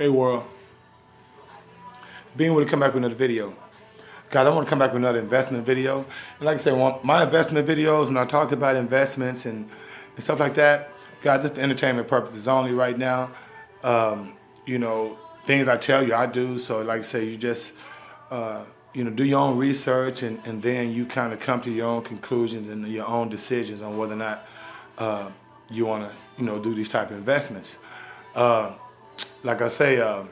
Hey world, being able to come back with another video. Guys, I want to come back with another investment video. And like I said, my investment videos, when I talk about investments and stuff like that, guys, just for entertainment purposes only right now. You know, things I tell you I do. So like I say, you just, do your own research and then you kind of come to your own conclusions and your own decisions on whether or not you want to, do these type of investments. Like I say,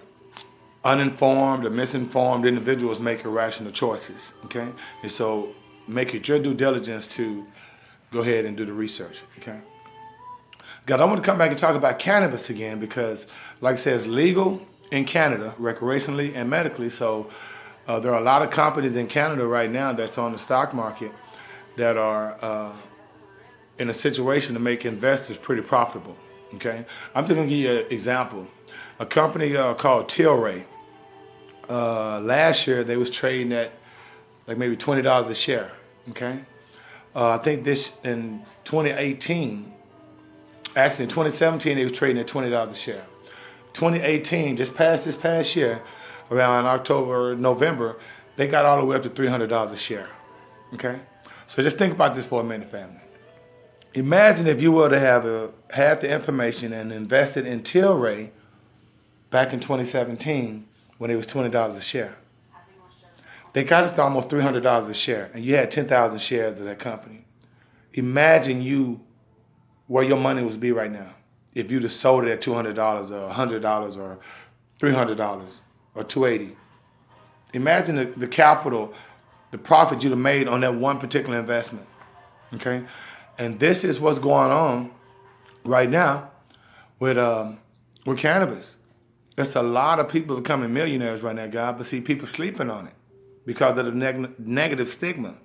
uninformed or misinformed individuals make irrational choices, okay? And so make it your due diligence to go ahead and do the research, okay? Guys, I want to come back and talk about cannabis again because, like I said, it's legal in Canada, recreationally and medically. So there are a lot of companies in Canada right now that's on the stock market that are in a situation to make investors pretty profitable, okay? I'm just going to give you an example. A company called Tilray. Last year they was trading at like maybe $20 a share. Okay, I think this in 2018. Actually, in 2017 they was trading at $20 a share. 2018, just past this past year, around October, November, they got all the way up to $300 a share. Okay, so just think about this for a minute, family. Imagine if you were to have had the information and invested in Tilray back in 2017 when it was $20 a share. They got it to almost $300 a share, and you had 10,000 shares of that company. Imagine where your money would be right now if you'd have sold it at $200 or $100 or $300 or $280. Imagine the capital, the profit you'd have made on that one particular investment. Okay, and this is what's going on right now with cannabis. There's a lot of people becoming millionaires right now, guys, but see, people sleeping on it because of the negative stigma,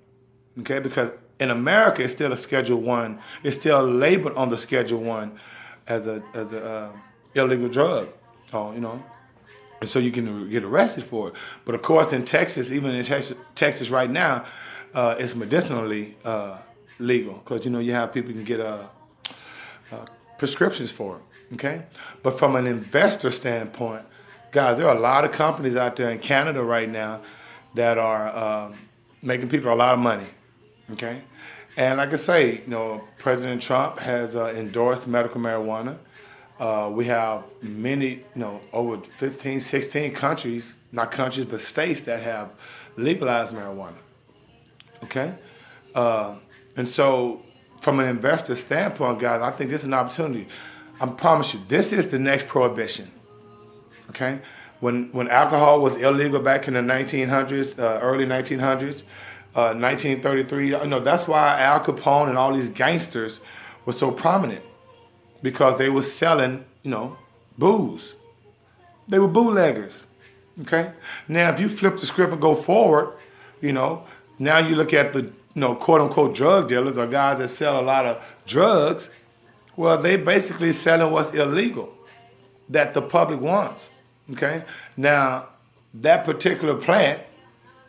okay? Because in America, it's still a Schedule 1. It's still labeled on the Schedule 1 as a illegal drug, and so you can get arrested for it. But of course, in Texas, even in Texas right now, it's medicinally legal because, you have people who can get prescriptions for it. Okay, but from an investor standpoint, guys, there are a lot of companies out there in Canada right now that are making people a lot of money. Okay, and like I say, President Trump has endorsed medical marijuana. We have many, over 15, 16 countries, not countries, but states that have legalized marijuana. Okay, and so from an investor standpoint, guys, I think this is an opportunity. I promise you, this is the next prohibition, okay? When alcohol was illegal back in the 1900s, early 1900s, 1933, that's why Al Capone and all these gangsters were so prominent because they were selling, booze. They were bootleggers, okay? Now, if you flip the script and go forward, now you look at the, quote-unquote drug dealers or guys that sell a lot of drugs. Well, they basically selling what's illegal that the public wants, okay? Now, that particular plant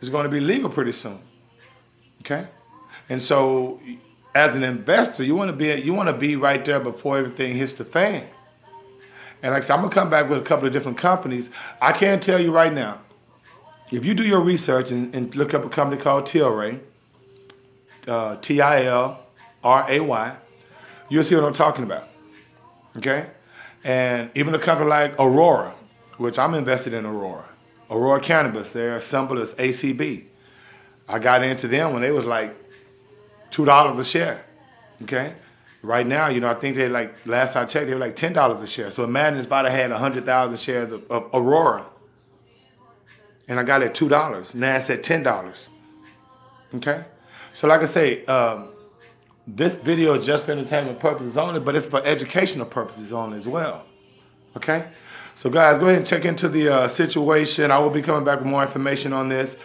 is going to be legal pretty soon, okay? And so, as an investor, you want to be right there before everything hits the fan. And like I said, I'm going to come back with a couple of different companies. I can tell you right now, if you do your research and look up a company called Tilray, Tilray, you'll see what I'm talking about, okay? And even a company like Aurora, which I'm invested in Aurora Cannabis, their symbol is ACB. I got into them when they was like $2 a share, okay? Right now, I think they last I checked, they were like $10 a share. So imagine if I'd have had 100,000 shares of Aurora, and I got it at $2, now it's at $10, okay? So like I say, this video is just for entertainment purposes only, but it's for educational purposes only as well. Okay? So guys, go ahead and check into the situation. I will be coming back with more information on this.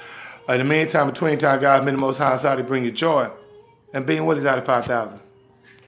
In the meantime, between time, guys, may the Most High Inside to bring you joy. And being what is out of 5,000.